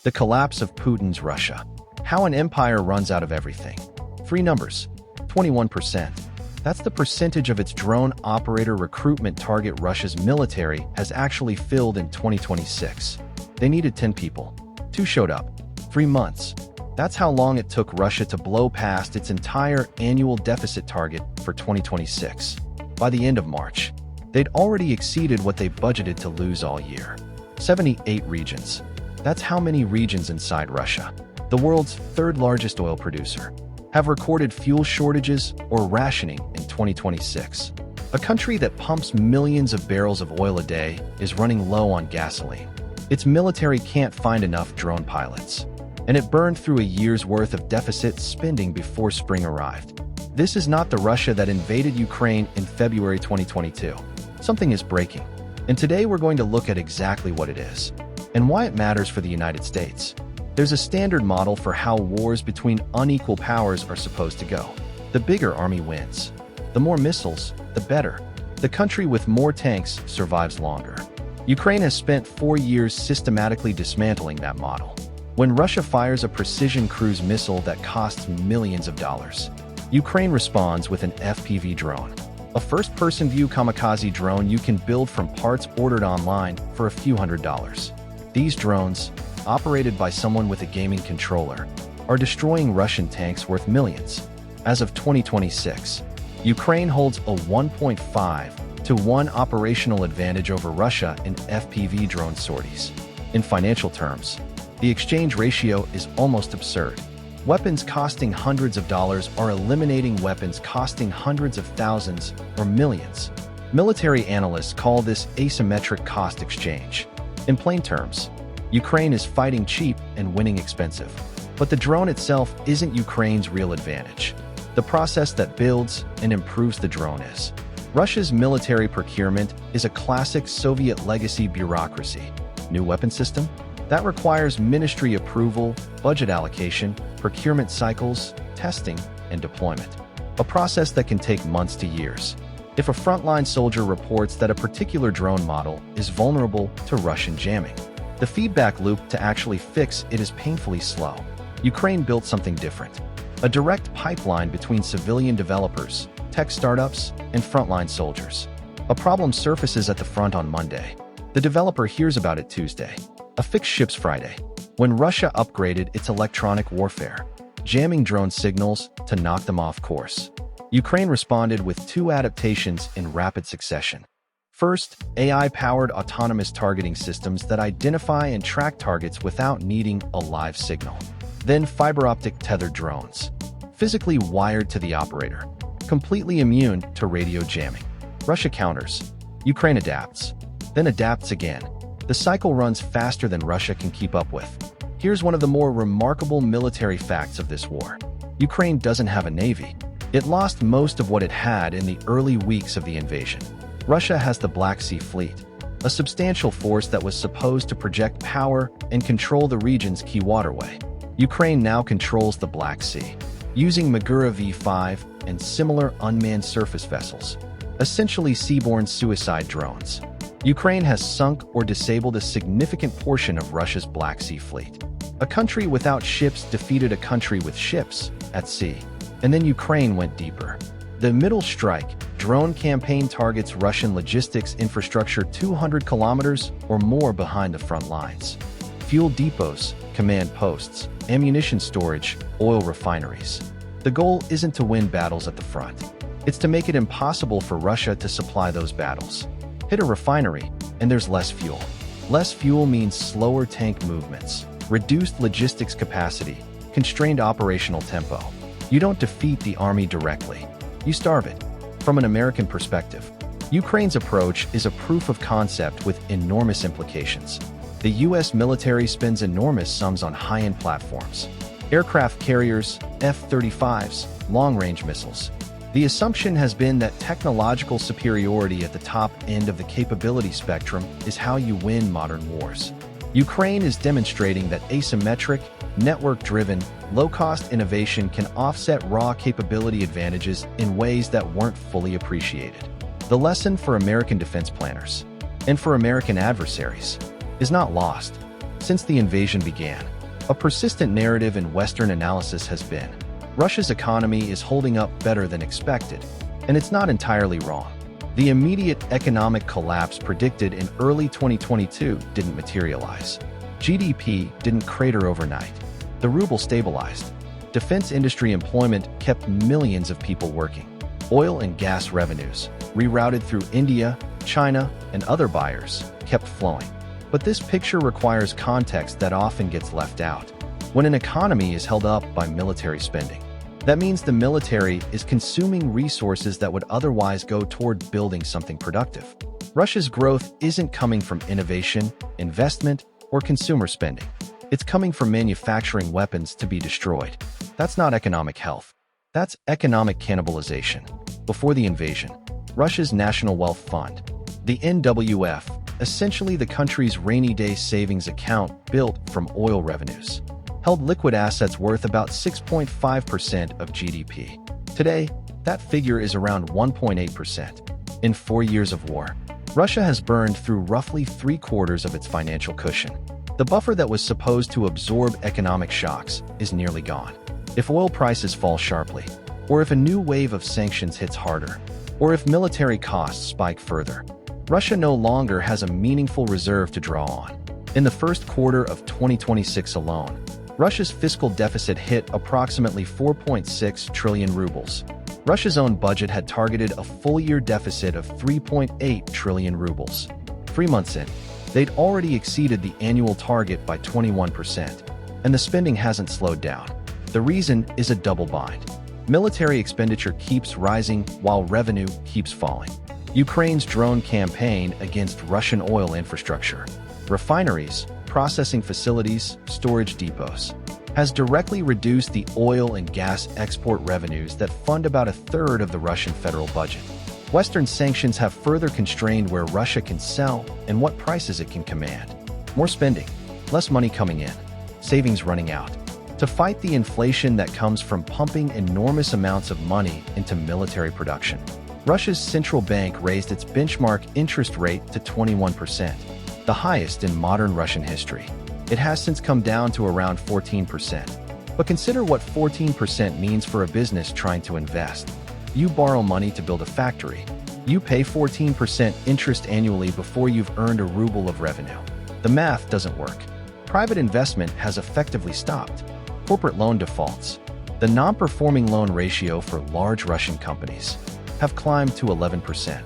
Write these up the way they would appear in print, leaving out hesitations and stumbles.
The collapse of Putin's Russia. How an empire runs out of everything. Three numbers. 21%. That's the percentage of its drone operator recruitment target Russia's military has actually filled in 2026. They needed 10 people. 2 showed up. 3 months. That's how long it took Russia to blow past its entire annual deficit target for 2026. By the end of March, they'd already exceeded what they budgeted to lose all year. 78 regions. That's how many regions inside Russia, the world's third largest oil producer, have recorded fuel shortages or rationing in 2026. A country that pumps millions of barrels of oil a day is running low on gasoline. Its military can't find enough drone pilots, and it burned through a year's worth of deficit spending before spring arrived. This is not the Russia that invaded Ukraine in February 2022. Something is breaking, and today we're going to look at exactly what it is and why it matters for the United States. There's a standard model for how wars between unequal powers are supposed to go. The bigger army wins. The more missiles, the better. The country with more tanks survives longer. Ukraine has spent 4 years systematically dismantling that model. When Russia fires a precision cruise missile that costs millions of dollars, Ukraine responds with an FPV drone, a first-person view kamikaze drone you can build from parts ordered online for a few $100s. These drones, operated by someone with a gaming controller, are destroying Russian tanks worth millions. As of 2026, Ukraine holds a 1.5 to 1 operational advantage over Russia in FPV drone sorties. In financial terms, the exchange ratio is almost absurd. Weapons costing hundreds of dollars are eliminating weapons costing hundreds of thousands or millions. Military analysts call this asymmetric cost exchange. In plain terms, Ukraine is fighting cheap and winning expensive. But the drone itself isn't Ukraine's real advantage. The process that builds and improves the drone is. Russia's military procurement is a classic Soviet legacy bureaucracy. New weapon system? That requires ministry approval, budget allocation, procurement cycles, testing, and deployment. A process that can take months to years. If a frontline soldier reports that a particular drone model is vulnerable to Russian jamming, the feedback loop to actually fix it is painfully slow. Ukraine built something different. A direct pipeline between civilian developers, tech startups, and frontline soldiers. A problem surfaces at the front on Monday. The developer hears about it Tuesday. A fix ships Friday, when Russia upgraded its electronic warfare, jamming drone signals to knock them off course. Ukraine responded with 2 adaptations in rapid succession. First, AI-powered autonomous targeting systems that identify and track targets without needing a live signal. Then fiber-optic tethered drones, physically wired to the operator, completely immune to radio jamming. Russia counters. Ukraine adapts, then adapts again. The cycle runs faster than Russia can keep up with. Here's one of the more remarkable military facts of this war. Ukraine doesn't have a navy. It lost most of what it had in the early weeks of the invasion. Russia has the Black Sea Fleet, a substantial force that was supposed to project power and control the region's key waterway. Ukraine now controls the Black Sea, using Magura V-5 and similar unmanned surface vessels, essentially seaborne suicide drones. Ukraine has sunk or disabled a significant portion of Russia's Black Sea Fleet. A country without ships defeated a country with ships at sea. And then Ukraine went deeper. The Middle Strike drone campaign targets Russian logistics infrastructure 200 kilometers or more behind the front lines. Fuel depots, command posts, ammunition storage, oil refineries. The goal isn't to win battles at the front. It's to make it impossible for Russia to supply those battles. Hit a refinery, and there's less fuel. Less fuel means slower tank movements, reduced logistics capacity, constrained operational tempo. You don't defeat the army directly. You starve it. From an American perspective, Ukraine's approach is a proof of concept with enormous implications. The U.S. military spends enormous sums on high-end platforms. Aircraft carriers, F-35s, long-range missiles. The assumption has been that technological superiority at the top end of the capability spectrum is how you win modern wars. Ukraine is demonstrating that asymmetric, network-driven, low-cost innovation can offset raw capability advantages in ways that weren't fully appreciated. The lesson for American defense planners, and for American adversaries, is not lost. Since the invasion began, a persistent narrative in Western analysis has been, Russia's economy is holding up better than expected, and it's not entirely wrong. The immediate economic collapse predicted in early 2022 didn't materialize. GDP didn't crater overnight. The ruble stabilized. Defense industry employment kept millions of people working. Oil and gas revenues, rerouted through India, China, and other buyers, kept flowing. But this picture requires context that often gets left out. When an economy is held up by military spending, that means the military is consuming resources that would otherwise go toward building something productive. Russia's growth isn't coming from innovation, investment, or consumer spending. It's coming from manufacturing weapons to be destroyed. That's not economic health. That's economic cannibalization. Before the invasion, Russia's National Wealth Fund, the NWF, essentially the country's rainy day savings account built from oil revenues, held liquid assets worth about 6.5% of GDP. Today, that figure is around 1.8%. In 4 years of war, Russia has burned through roughly 3/4 of its financial cushion. The buffer that was supposed to absorb economic shocks is nearly gone. If oil prices fall sharply, or if a new wave of sanctions hits harder, or if military costs spike further, Russia no longer has a meaningful reserve to draw on. In the first quarter of 2026 alone, Russia's fiscal deficit hit approximately 4.6 trillion rubles. Russia's own budget had targeted a full-year deficit of 3.8 trillion rubles. 3 months in, they'd already exceeded the annual target by 21%, and the spending hasn't slowed down. The reason is a double bind. Military expenditure keeps rising while revenue keeps falling. Ukraine's drone campaign against Russian oil infrastructure, refineries, processing facilities, storage depots, has directly reduced the oil and gas export revenues that fund about 1/3 of the Russian federal budget. Western sanctions have further constrained where Russia can sell and what prices it can command. More spending, less money coming in, savings running out. To fight the inflation that comes from pumping enormous amounts of money into military production, Russia's central bank raised its benchmark interest rate to 21%, the highest in modern Russian history. It has since come down to around 14%. But consider what 14% means for a business trying to invest. You borrow money to build a factory. You pay 14% interest annually before you've earned a ruble of revenue. The math doesn't work. Private investment has effectively stopped. Corporate loan defaults, the non-performing loan ratio for large Russian companies, have climbed to 11%.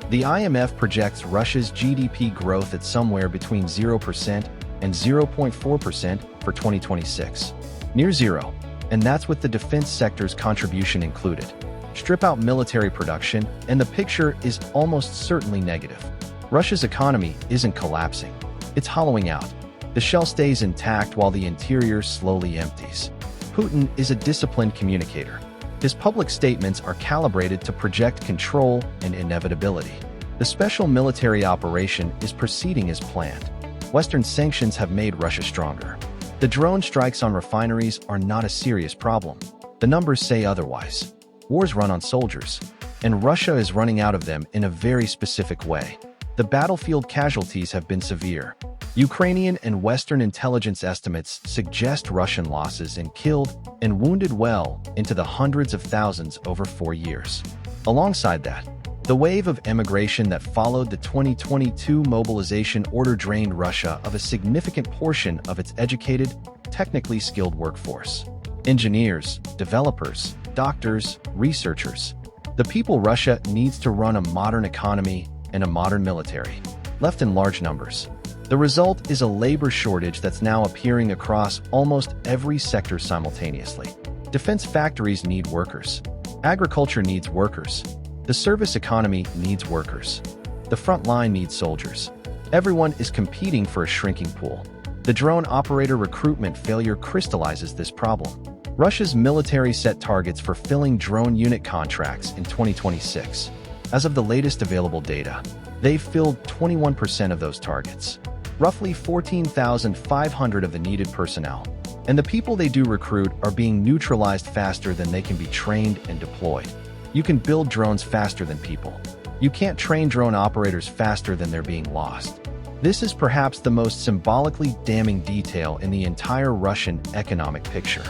The IMF projects Russia's GDP growth at somewhere between 0% and 0.4% for 2026. Near zero, and that's with the defense sector's contribution included. Strip out military production, and the picture is almost certainly negative. Russia's economy isn't collapsing. It's hollowing out. The shell stays intact while the interior slowly empties. Putin is a disciplined communicator. His public statements are calibrated to project control and inevitability. The special military operation is proceeding as planned. Western sanctions have made Russia stronger. The drone strikes on refineries are not a serious problem. The numbers say otherwise. Wars run on soldiers, and Russia is running out of them in a very specific way. The battlefield casualties have been severe. Ukrainian and Western intelligence estimates suggest Russian losses in killed and wounded well into the hundreds of thousands over 4 years. Alongside that, the wave of emigration that followed the 2022 mobilization order drained Russia of a significant portion of its educated, technically skilled workforce. Engineers, developers, doctors, researchers. The people Russia needs to run a modern economy and a modern military, left in large numbers. The result is a labor shortage that's now appearing across almost every sector simultaneously. Defense factories need workers. Agriculture needs workers. The service economy needs workers. The front line needs soldiers. Everyone is competing for a shrinking pool. The drone operator recruitment failure crystallizes this problem. Russia's military set targets for filling drone unit contracts in 2026. As of the latest available data, they've filled 21% of those targets. Roughly 14,500 of the needed personnel, and the people they do recruit are being neutralized faster than they can be trained and deployed. You can build drones faster than people. You can't train drone operators faster than they're being lost. This is perhaps the most symbolically damning detail in the entire Russian economic picture.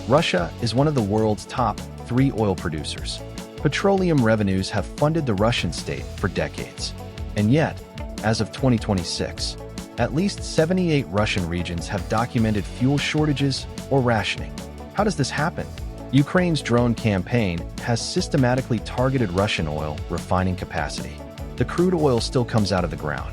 Russia is one of the world's top 3 oil producers. Petroleum revenues have funded the Russian state for decades. And yet, as of 2026, at least 78 Russian regions have documented fuel shortages or rationing. How does this happen? Ukraine's drone campaign has systematically targeted Russian oil refining capacity. The crude oil still comes out of the ground.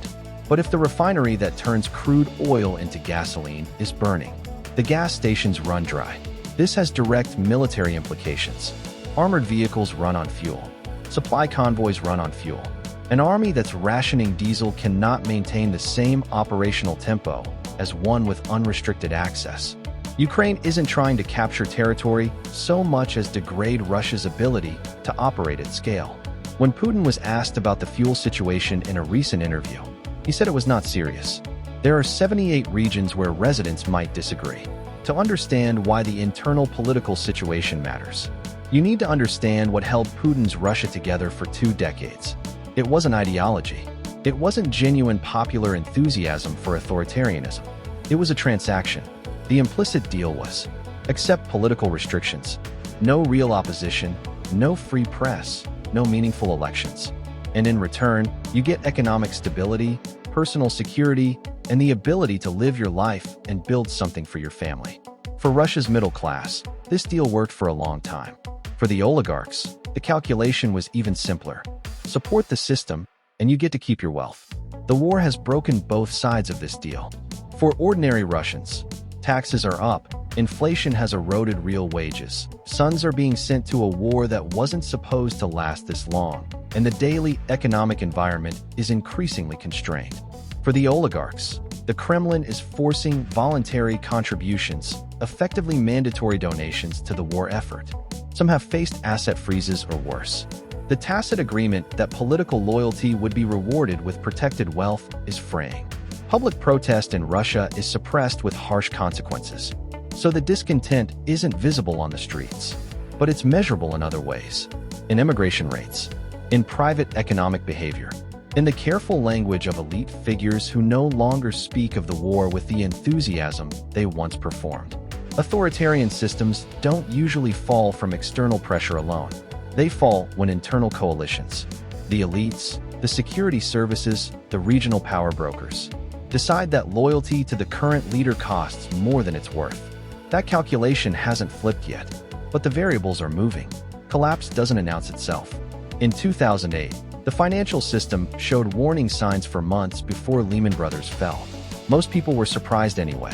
But if the refinery that turns crude oil into gasoline is burning, the gas stations run dry. This has direct military implications. Armored vehicles run on fuel. Supply convoys run on fuel. An army that's rationing diesel cannot maintain the same operational tempo as one with unrestricted access. Ukraine isn't trying to capture territory so much as degrade Russia's ability to operate at scale. When Putin was asked about the fuel situation in a recent interview, he said it was not serious. There are 78 regions where residents might disagree. To understand why the internal political situation matters, you need to understand what held Putin's Russia together for 2 decades. It wasn't ideology. It wasn't genuine popular enthusiasm for authoritarianism. It was a transaction. The implicit deal was, accept political restrictions, no real opposition, no free press, no meaningful elections. And in return, you get economic stability, personal security, and the ability to live your life and build something for your family. For Russia's middle class, this deal worked for a long time. For the oligarchs, the calculation was even simpler. Support the system, and you get to keep your wealth. The war has broken both sides of this deal. For ordinary Russians, taxes are up, inflation has eroded real wages, sons are being sent to a war that wasn't supposed to last this long, and the daily economic environment is increasingly constrained. For the oligarchs, the Kremlin is forcing voluntary contributions, effectively mandatory donations to the war effort. Some have faced asset freezes or worse. The tacit agreement that political loyalty would be rewarded with protected wealth is fraying. Public protest in Russia is suppressed with harsh consequences. So the discontent isn't visible on the streets, but it's measurable in other ways. In immigration rates, in private economic behavior, in the careful language of elite figures who no longer speak of the war with the enthusiasm they once performed. Authoritarian systems don't usually fall from external pressure alone. They fall when internal coalitions, the elites, the security services, the regional power brokers, decide that loyalty to the current leader costs more than it's worth. That calculation hasn't flipped yet, but the variables are moving. Collapse doesn't announce itself. In 2008, the financial system showed warning signs for months before Lehman Brothers fell. Most people were surprised anyway.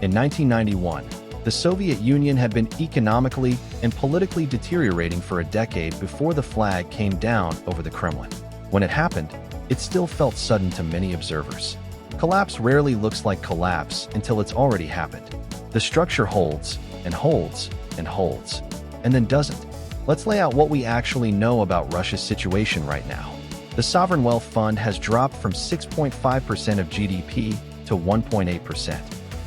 In 1991, the Soviet Union had been economically and politically deteriorating for a decade before the flag came down over the Kremlin. When it happened, it still felt sudden to many observers. Collapse rarely looks like collapse until it's already happened. The structure holds, and holds, and holds, and then doesn't. Let's lay out what we actually know about Russia's situation right now. The sovereign wealth fund has dropped from 6.5% of GDP to 1.8%.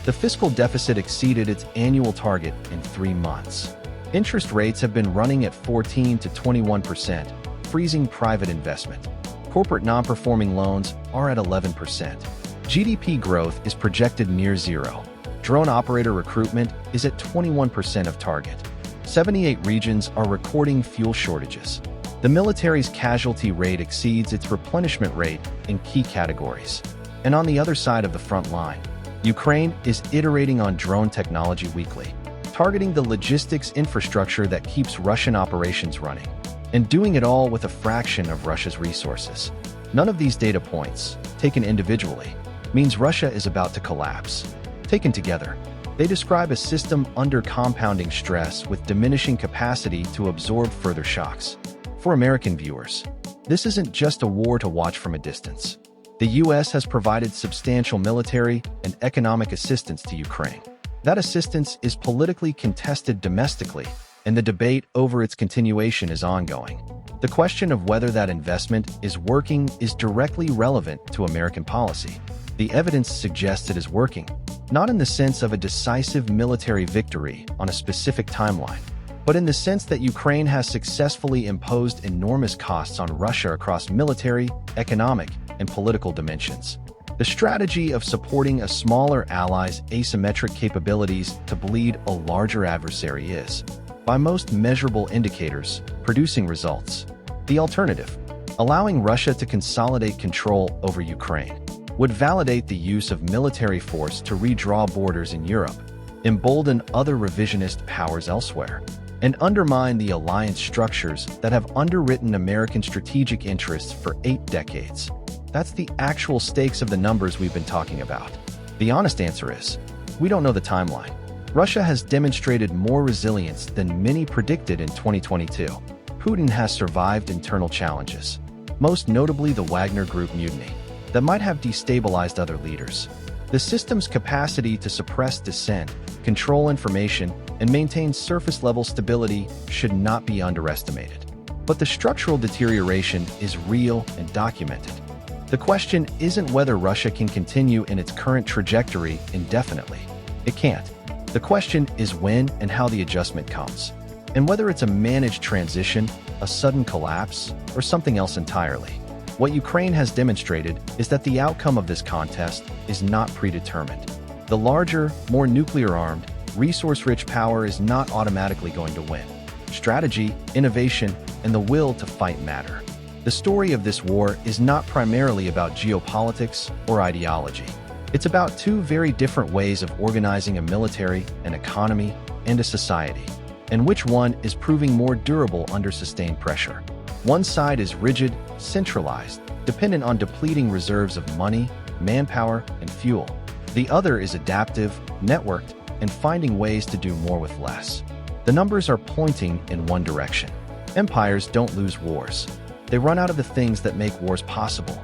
The fiscal deficit exceeded its annual target in 3 months. Interest rates have been running at 14 to 21%, freezing private investment. Corporate non-performing loans are at 11%. GDP growth is projected near zero. Drone operator recruitment is at 21% of target. 78 regions are recording fuel shortages. The military's casualty rate exceeds its replenishment rate in key categories. And on the other side of the front line, Ukraine is iterating on drone technology weekly, targeting the logistics infrastructure that keeps Russian operations running, and doing it all with a fraction of Russia's resources. None of these data points, taken individually, means Russia is about to collapse. Taken together, they describe a system under compounding stress with diminishing capacity to absorb further shocks. For American viewers, this isn't just a war to watch from a distance. The U.S. has provided substantial military and economic assistance to Ukraine. That assistance is politically contested domestically, and the debate over its continuation is ongoing. The question of whether that investment is working is directly relevant to American policy. The evidence suggests it is working, not in the sense of a decisive military victory on a specific timeline, but in the sense that Ukraine has successfully imposed enormous costs on Russia across military, economic, and political dimensions. The strategy of supporting a smaller ally's asymmetric capabilities to bleed a larger adversary is, by most measurable indicators, producing results. The alternative, allowing Russia to consolidate control over Ukraine, would validate the use of military force to redraw borders in Europe, embolden other revisionist powers elsewhere, and undermine the alliance structures that have underwritten American strategic interests for 8 decades. That's the actual stakes of the numbers we've been talking about. The honest answer is, we don't know the timeline. Russia has demonstrated more resilience than many predicted in 2022. Putin has survived internal challenges, most notably the Wagner Group mutiny, that might have destabilized other leaders. The system's capacity to suppress dissent, control information, and maintain surface-level stability should not be underestimated. But the structural deterioration is real and documented. The question isn't whether Russia can continue in its current trajectory indefinitely. It can't. The question is when and how the adjustment comes, and whether it's a managed transition, a sudden collapse, or something else entirely. What Ukraine has demonstrated is that the outcome of this contest is not predetermined. The larger, more nuclear-armed, resource-rich power is not automatically going to win. Strategy, innovation, and the will to fight matter. The story of this war is not primarily about geopolitics or ideology. It's about 2 very different ways of organizing a military, an economy, and a society, and which one is proving more durable under sustained pressure. One side is rigid, centralized, dependent on depleting reserves of money, manpower, and fuel. The other is adaptive, networked, and finding ways to do more with less. The numbers are pointing in one direction. Empires don't lose wars. They run out of the things that make wars possible.